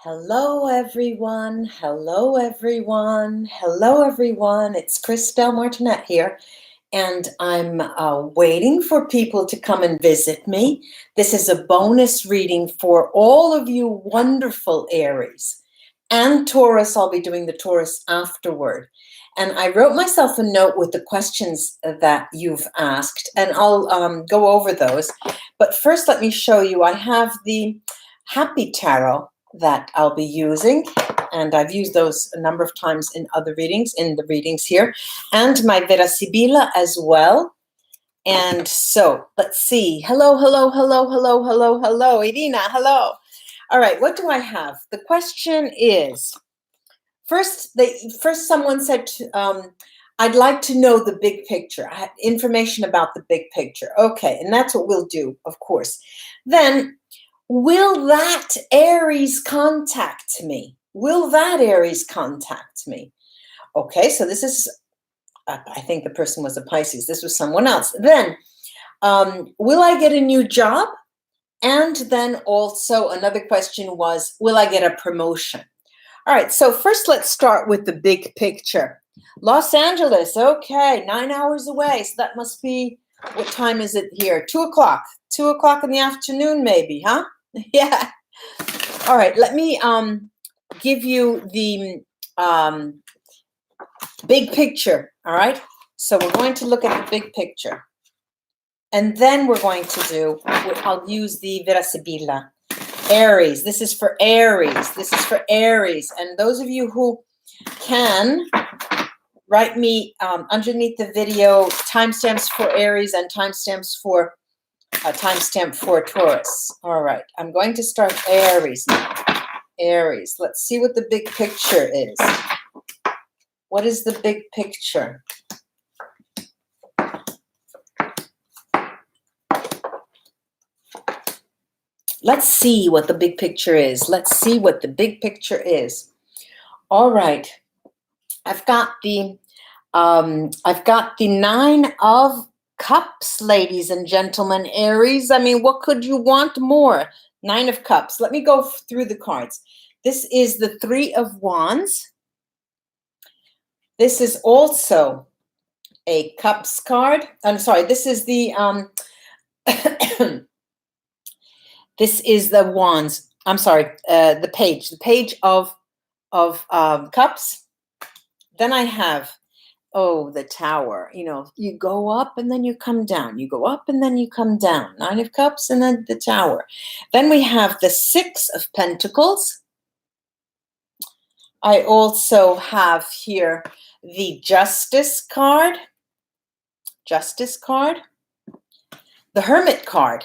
Hello, everyone. Hello, everyone. Hello, everyone. It's Christelle Martinette here, and I'm waiting for people to come and visit me. This is a bonus reading for all of you wonderful Aries and Taurus. I'll be doing the Taurus afterward. And I wrote myself a note with the questions that you've asked, and I'll go over those. But first, let me show you. I have the Happy Tarot that I'll be using, and I've used those a number of times in other readings, in the readings here, and my VERA SIBILLA as well. And so let's see. Hello, hello, hello, hello, hello, hello, Irina, hello. All right, what do I have? The question is, first someone said, I'd like to know the big picture. I have information about the big picture. Okay, and that's what we'll do, of course. Then, will that Aries contact me? Will that Aries contact me? Okay, so this is, I think the person was a Pisces. This was someone else. Then, will I get a new job? And then also another question was, will I get a promotion? All right, so first let's start with the big picture. Los Angeles, okay, 9 hours away. So that must be, what time is it here? 2 o'clock. 2 o'clock in the afternoon, maybe, huh? Yeah. All right, let me give you the big picture, all right? So we're going to look at the big picture. And then we're going to do, I'll use the VERA SIBILLA. Aries, this is for Aries. This is for Aries. And those of you who can, write me underneath the video timestamps for Aries and timestamps for timestamp for Taurus. All right, I'm going to start Aries now. Aries, let's see what the big picture is. What is the big picture? Let's see what the big picture is. Let's see what the big picture is. All right, I've got the 9 of Cups, ladies and gentlemen, Aries. I mean, what could you want more? 9 of Cups. Let me go through the cards. This is the 3 of Wands. This is also a Cups card. I'm sorry, this is the this is the Wands. I'm sorry, the Page of Cups. Then I have, oh, the Tower. You know, you go up and then you come down. You go up and then you come down. 9 of Cups and then the Tower. Then we have the 6 of Pentacles. I also have here the Justice card. Justice card. The Hermit card.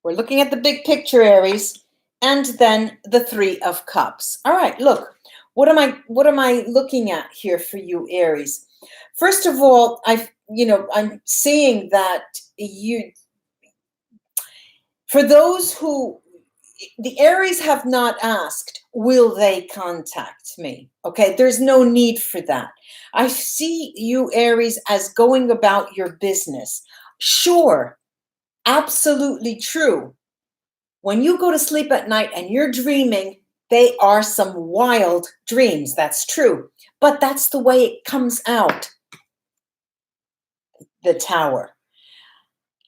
We're looking at the big picture, Aries. And then the 3 of Cups. All right, look. What am I looking at here for you, Aries? First of all, I'm seeing that for those who, the Aries have not asked, will they contact me? Okay, there's no need for that. I see you, Aries, as going about your business. Sure, absolutely true. When you go to sleep at night and you're dreaming, they are some wild dreams. That's true. But that's the way it comes out. The Tower.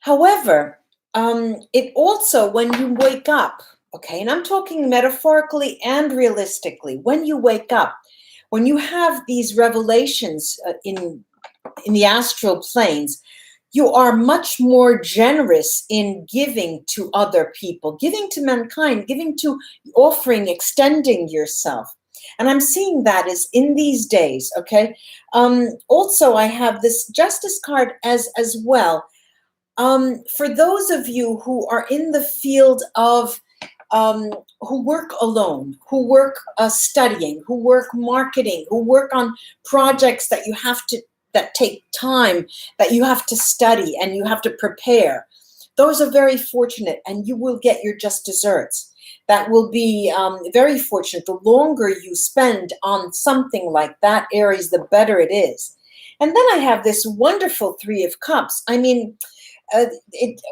However, it also, when you wake up, okay, and I'm talking metaphorically and realistically, when you wake up, when you have these revelations in the astral planes, you are much more generous in giving to other people, giving to mankind, giving to, offering, extending yourself. And I'm seeing that is in these days, okay? Also, I have this Justice card as well. For those of you who are in the field of, who work alone, who work studying, who work marketing, who work on projects that you have to, that take time, that you have to study and you have to prepare. Those are very fortunate, and you will get your just desserts. That will be very fortunate. The longer you spend on something like that, Aries, the better it is. And then I have this wonderful 3 of Cups. I mean,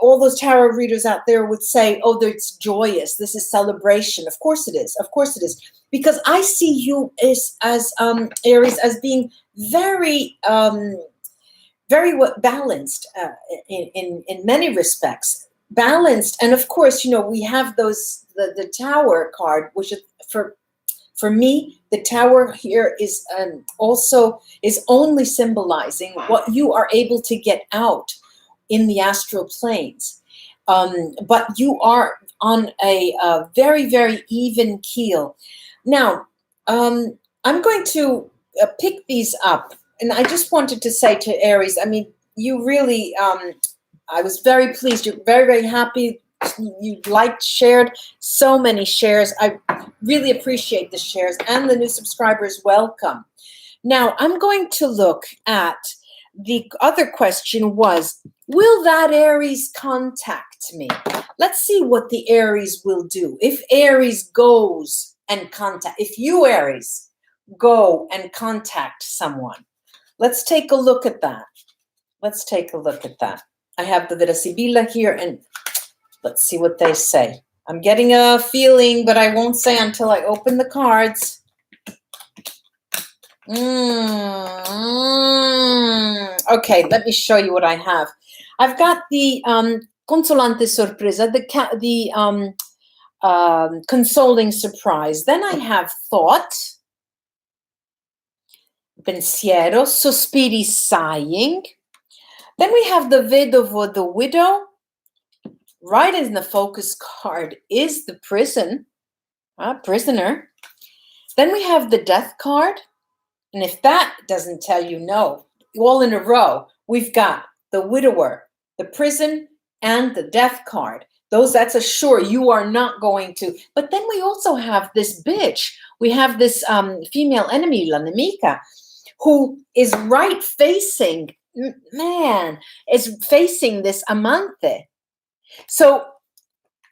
all those tarot readers out there would say, oh, it's joyous. This is celebration. Of course it is. Of course it is. Because I see you as Aries, as being very, very balanced in many respects. Balanced. And of course, you know, we have the Tower card, which is for me, the Tower here is also is only symbolizing what you are able to get out in the astral planes. But you are on a very, very even keel. Now, I'm going to pick these up. And I just wanted to say to Aries, I mean, you really, I was very pleased. You're very, very happy. You liked, shared so many shares. I really appreciate the shares, and the new subscribers. Welcome. Now, I'm going to look at the other question was, will that Aries contact me? Let's see what the Aries will do. If Aries goes and if you, Aries, go and contact someone, let's take a look at that. Let's take a look at that. I have the VERA SIBILLA here, and let's see what they say. I'm getting a feeling, but I won't say until I open the cards. Okay, let me show you what I have. I've got the consolante sorpresa, the consoling surprise. Then I have thought, pensiero, sospiri, sighing. Then we have the vedovo, the widow. Right in the focus card is the prisoner. Then we have the death card. And if that doesn't tell you no, all in a row, we've got the widower, the prison, and the death card. That's a sure you are not going to. But then we also have this bitch. We have this female enemy, la nemica, who is facing this amante. So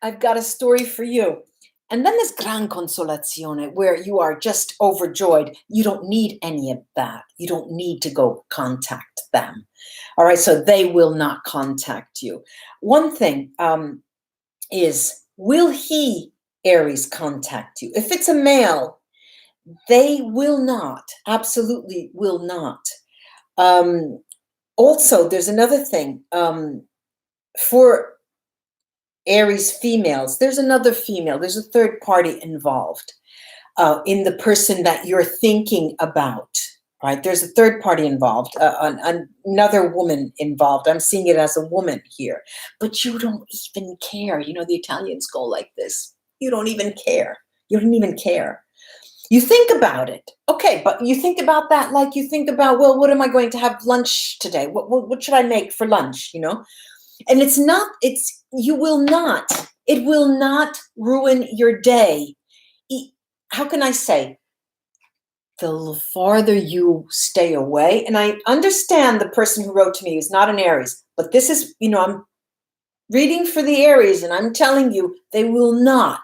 I've got a story for you. And then this gran consolazione, where you are just overjoyed. You don't need any of that. You don't need to go contact them. All right, so they will not contact you. One thing is, will he, Aries, contact you? If it's a male, they will not, absolutely will not. Also, there's another thing. For Aries females, there's another female, there's a third party involved in the person that you're thinking about, right? There's a third party involved, another woman involved. I'm seeing it as a woman here, but you don't even care. You know, the Italians go like this. You don't even care. You don't even care. You think about it. Okay, but you think about that like you think about, well, what am I going to have lunch today? What should I make for lunch, you know? And it will not ruin your day. How can I say? The farther you stay away, and I understand the person who wrote to me is not an Aries, but this is, you know, I'm reading for the Aries, and I'm telling you, they will not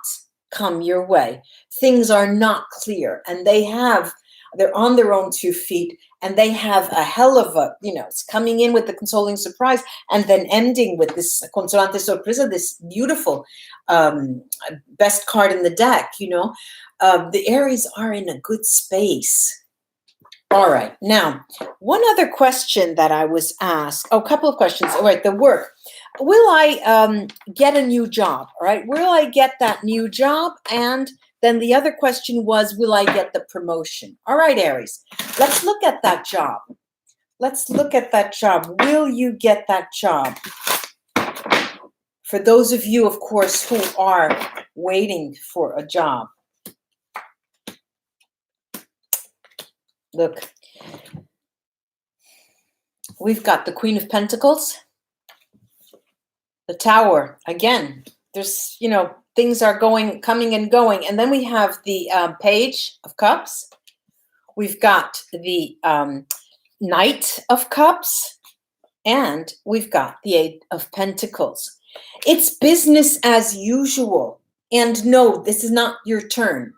come your way. Things are not clear, and they're on their own 2 feet, and they have a hell of a, you know, it's coming in with the consoling surprise and then ending with this consolante sorpresa, this beautiful best card in the deck, you know. The Aries are in a good space. All right. Now, one other question that I was asked, a couple of questions. All right, the work. Will I get a new job? All right. Will I get that new job? And then the other question was, will I get the promotion? All right, Aries, let's look at that job. Let's look at that job. Will you get that job? For those of you, of course, who are waiting for a job. Look, we've got the Queen of Pentacles, the Tower. Again, there's, you know, things are coming and going. And then we have the Page of Cups. We've got the Knight of Cups. And we've got the 8 of Pentacles. It's business as usual. And no, this is not your turn.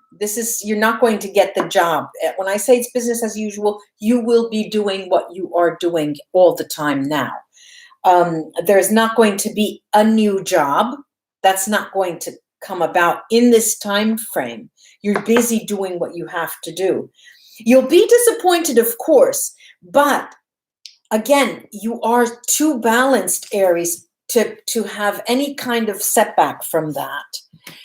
You're not going to get the job. When I say it's business as usual, you will be doing what you are doing all the time now. There's not going to be a new job. That's not going to come about in this time frame. You're busy doing what you have to do. You'll be disappointed, of course, but again, you are too balanced, Aries, to have any kind of setback from that.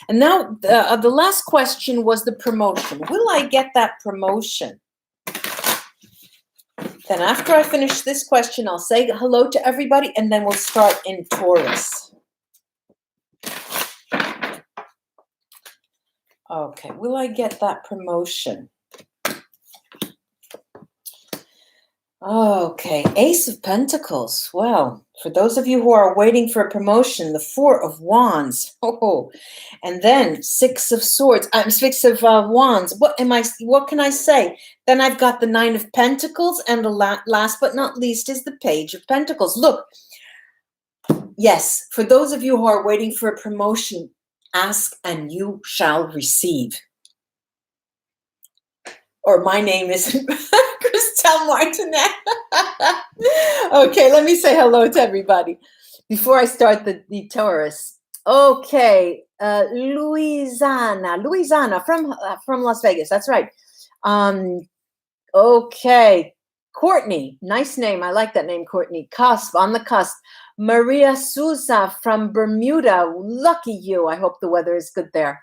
And now the last question was the promotion. Will I get that promotion? Then after I finish this question, I'll say hello to everybody, and then we'll start in Taurus. Okay, will I get that promotion? Okay, Ace of Pentacles. Well, for those of you who are waiting for a promotion, the Four of Wands. Oh, and then Six of Swords. Six of Wands. What can I say? Then I've got the Nine of Pentacles, and the last but not least is the Page of Pentacles. Look, yes, for those of you who are waiting for a promotion, ask and you shall receive. Or my name is Christelle Martinette. Okay, let me say hello to everybody before I start the Taurus. Okay, Louisiana from Las Vegas. That's right. Okay, Courtney, nice name. I like that name, Courtney. Cusp, on the cusp. Maria Souza from Bermuda. Lucky you. I hope the weather is good there.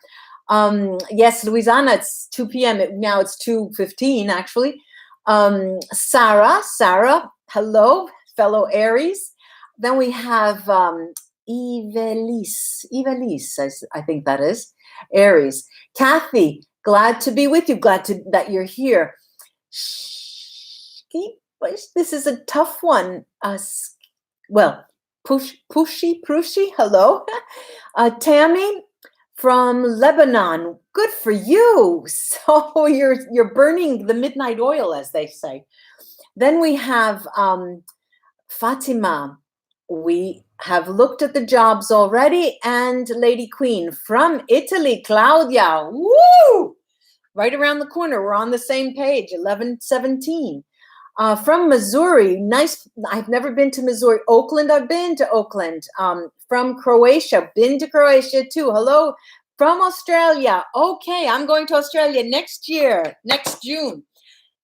Yes, Louisiana, it's 2 p.m. Now it's 2:15, actually. Sarah, hello, fellow Aries. Then we have Ivelisse, I think that is, Aries. Kathy, glad to be with you. That you're here. This is a tough one. Well, Pushy, hello. Tammy from Lebanon, good for you. So you're burning the midnight oil, as they say. Then we have Fatima. We have looked at the jobs already, and Lady Queen from Italy, Claudia. Woo! Right around the corner. We're on the same page, 1117. From Missouri, nice. I've never been to Missouri. Oakland, I've been to Oakland. From Croatia, been to Croatia too. Hello. From Australia. Okay, I'm going to Australia next year, next June.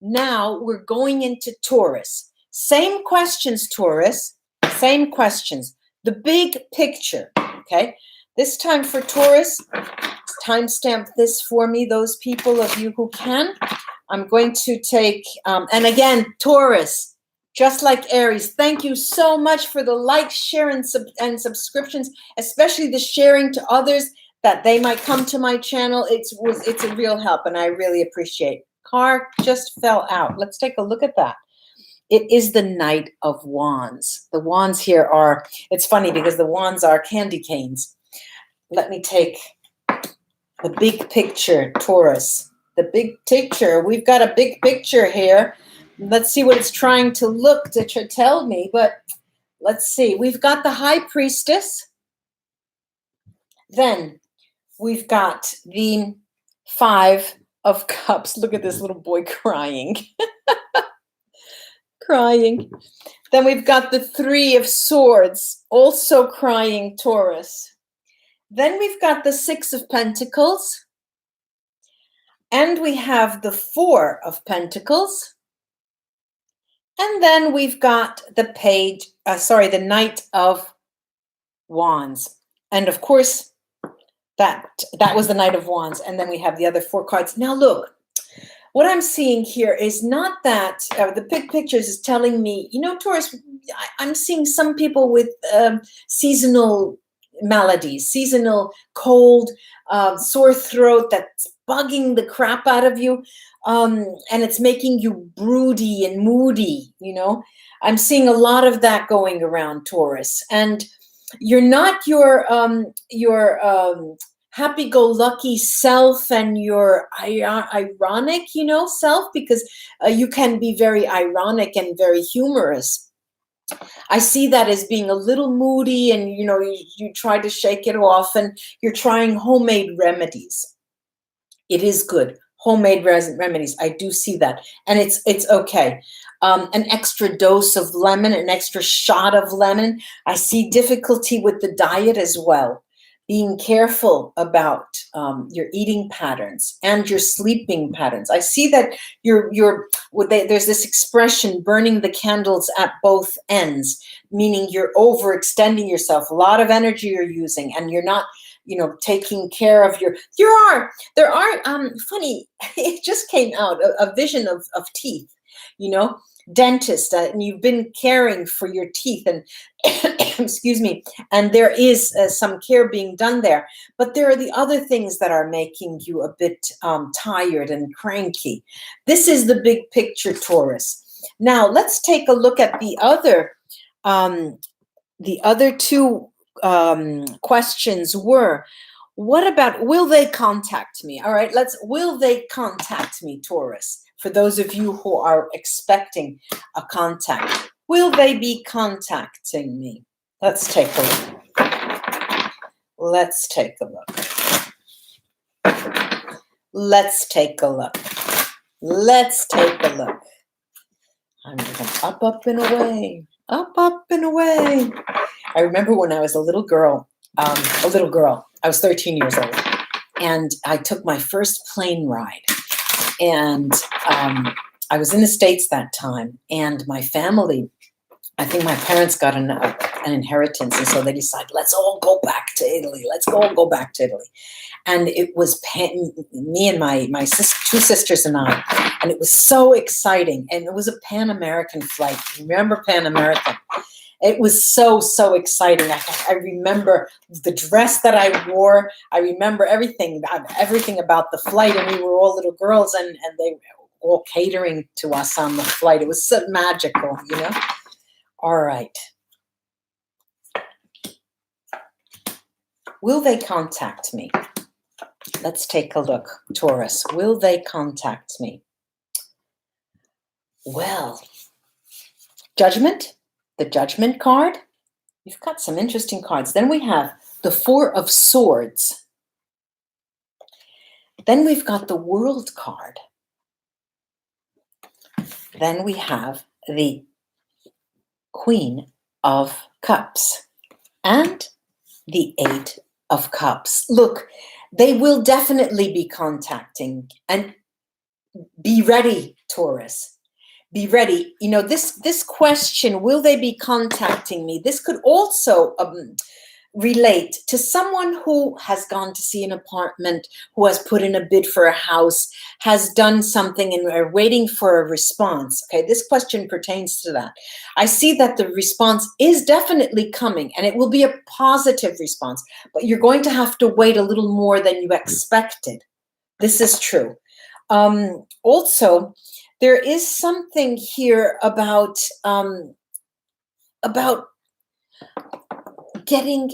Now we're going into Taurus. Same questions, Taurus. Same questions. The big picture, okay? This time for Taurus, timestamp this for me, those people of you who can. I'm going to take, and again, Taurus, just like Aries, thank you so much for the likes, share, and subscriptions, especially the sharing to others that they might come to my channel. It's a real help, and I really appreciate. Car just fell out. Let's take a look at that. It is the Knight of Wands. The wands here are, it's funny because the wands are candy canes. Let me take the big picture, Taurus. The big picture. We've got a big picture here. Let's see what it's trying to tell me, but let's see. We've got the High Priestess. Then we've got the Five of Cups. Look at this little boy crying. Crying. Then we've got the Three of Swords, also crying, Taurus. Then we've got the Six of Pentacles. And we have the Four of Pentacles. And then we've got the the Knight of Wands. And of course, that was the Knight of Wands. And then we have the other four cards. Now look, what I'm seeing here is not that, the big pictures is telling me, you know, Taurus, I'm seeing some people with seasonal maladies, seasonal cold, sore throat that's bugging the crap out of you, and it's making you broody and moody, you know. I'm seeing a lot of that going around, Taurus, and you're not your happy-go-lucky self and your ironic, you know, self, because you can be very ironic and very humorous. I see that as being a little moody, and you know, you try to shake it off, and you're trying homemade remedies. It is good. homemade remedies. I do see that. And it's okay. An extra dose of lemon, an extra shot of lemon. I see difficulty with the diet as well. Being careful about your eating patterns and your sleeping patterns. I see that there's this expression, burning the candles at both ends, meaning you're overextending yourself. A lot of energy you're using, and you're not, taking care of there are funny, it just came out, a vision of teeth, dentist, and you've been caring for your teeth, and excuse me, and there is some care being done there, but there are the other things that are making you a bit tired and cranky. This is the big picture, Taurus. Now let's take a look at the other two questions were, what about, will they contact me? All right, will they contact me, Taurus? For those of you who are expecting a contact, will they be contacting me? Let's take a look. Let's take a look. Let's take a look. Let's take a look. I'm going up and away. Up and away. I remember when I was a little girl, I was 13 years old, and I took my first plane ride. And I was in the States that time, and my family, I think my parents got an inheritance, and so they decided, let's all go back to Italy. Let's all go back to Italy. And it was me and my two sisters and I, and it was so exciting. And it was a Pan-American flight. Remember Pan-American? It was so exciting. I remember the dress that I wore. I remember everything about the flight, and we were all little girls, and they were all catering to us on the flight. It was so magical, All right. Will they contact me? Let's take a look, Taurus. Will they contact me? Well, Judgment. The Judgment card. We've got some interesting cards. Then we have the Four of Swords. Then we've got the World card. Then we have the Queen of Cups and the Eight of Cups. Look, they will definitely be contacting, and be ready, Taurus. Be ready. This question, will they be contacting me? This could also relate to someone who has gone to see an apartment, who has put in a bid for a house, has done something, and are waiting for a response. Okay, this question pertains to that. I see that the response is definitely coming, and it will be a positive response, but you're going to have to wait a little more than you expected. This is true. Also, there is something here about getting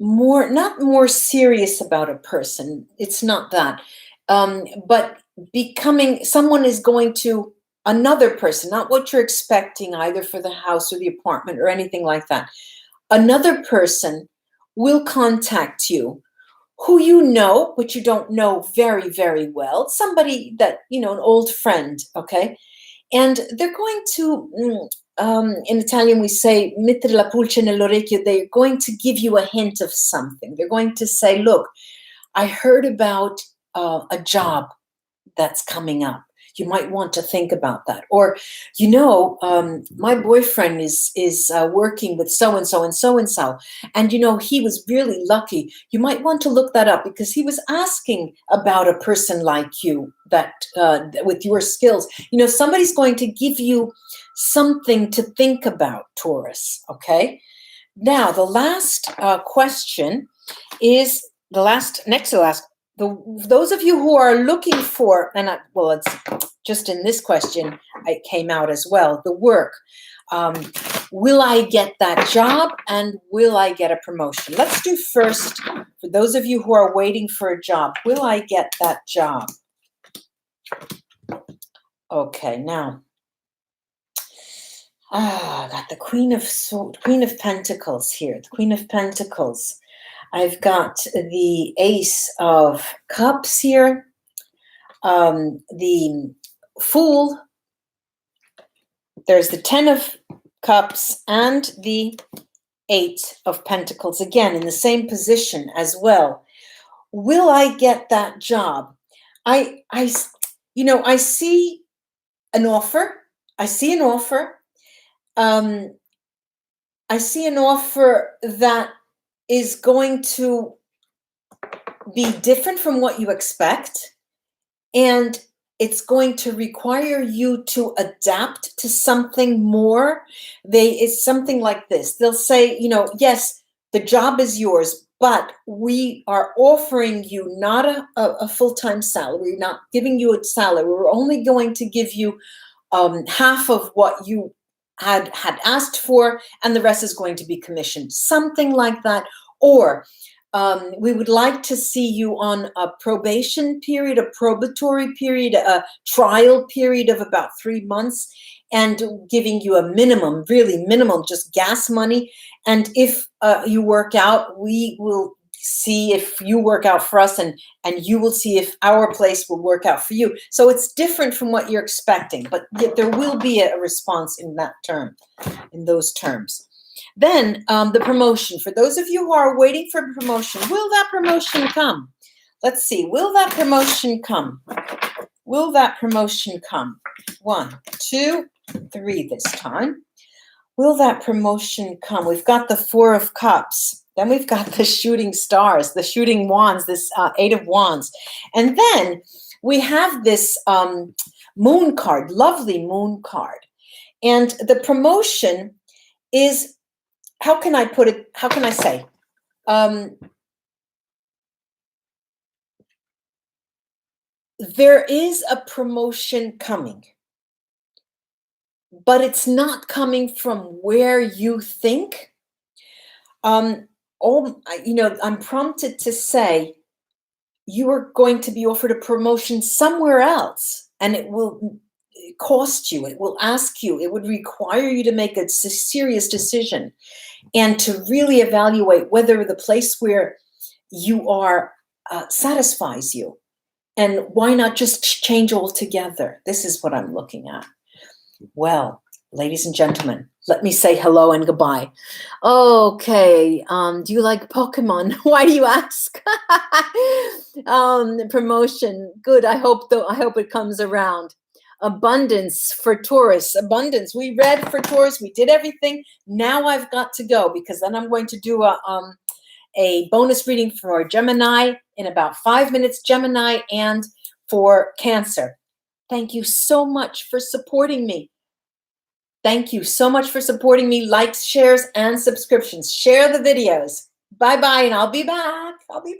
not more serious about a person. It's not that, but becoming, someone is going to another person, not what you're expecting either for the house or the apartment or anything like that. Another person will contact you, who you know, but you don't know very, very well. Somebody that, an old friend, okay? And they're going to, in Italian we say, mettere la pulce nell'orecchio. They're going to give you a hint of something. They're going to say, look, I heard about a job that's coming up. You might want to think about that. Or, my boyfriend is working with so-and-so and so-and-so. And, he was really lucky. You might want to look that up, because he was asking about a person like you that with your skills. Somebody's going to give you something to think about, Taurus. Okay. Now, the last question is next to last. Those of you who are looking for, it's just in this question, it came out as well, the work. Will I get that job, and will I get a promotion? Let's do first, for those of you who are waiting for a job, will I get that job? Okay, now, I got the Queen of Pentacles here, the Queen of Pentacles. I've got the Ace of Cups here, the Fool, there's the 10 of Cups and the 8 of Pentacles, again, in the same position as well. Will I get that job? I see an offer. I see an offer. I see an offer that is going to be different from what you expect, and it's going to require you to adapt to something more. It's something like this. They'll say, yes, the job is yours, but we are offering you not a full-time salary. We're not giving you a salary. We're only going to give you half of what you had asked for, and the rest is going to be commissioned. Something like that. Or we would like to see you on a probation period, a probatory period, a trial period of about 3 months, and giving you a minimum, really minimum, just gas money. And if you work out, we will see if you work out for us, and you will see if our place will work out for you. So it's different from what you're expecting, but there will be a response in that term, in those terms. Then the promotion. For those of you who are waiting for promotion, will that promotion come? Let's see. Will that promotion come? Will that promotion come? 1, 2, 3 this time. Will that promotion come? We've got the 4 of Cups. Then we've got the shooting stars, the shooting wands, this 8 of Wands. And then we have this moon card, lovely moon card. And the promotion is, how can I put it? How can I say? There is a promotion coming, but it's not coming from where you think. I'm prompted to say you are going to be offered a promotion somewhere else, and it will cost you. It will ask you. It would require you to make a serious decision and to really evaluate whether the place where you are satisfies you. And why not just change altogether? This is what I'm looking at. Well, ladies and gentlemen, let me say hello and goodbye. Okay, do you like Pokemon? Why do you ask? Promotion, good. I hope it comes around. Abundance for Taurus. Abundance. We read for Taurus. We did everything. Now I've got to go, because then I'm going to do a bonus reading for Gemini in about 5 minutes, Gemini, and for Cancer. Thank you so much for supporting me. Thank you so much for supporting me. Likes, shares, and subscriptions. Share the videos. Bye-bye, and I'll be back. I'll be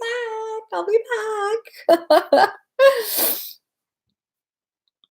back.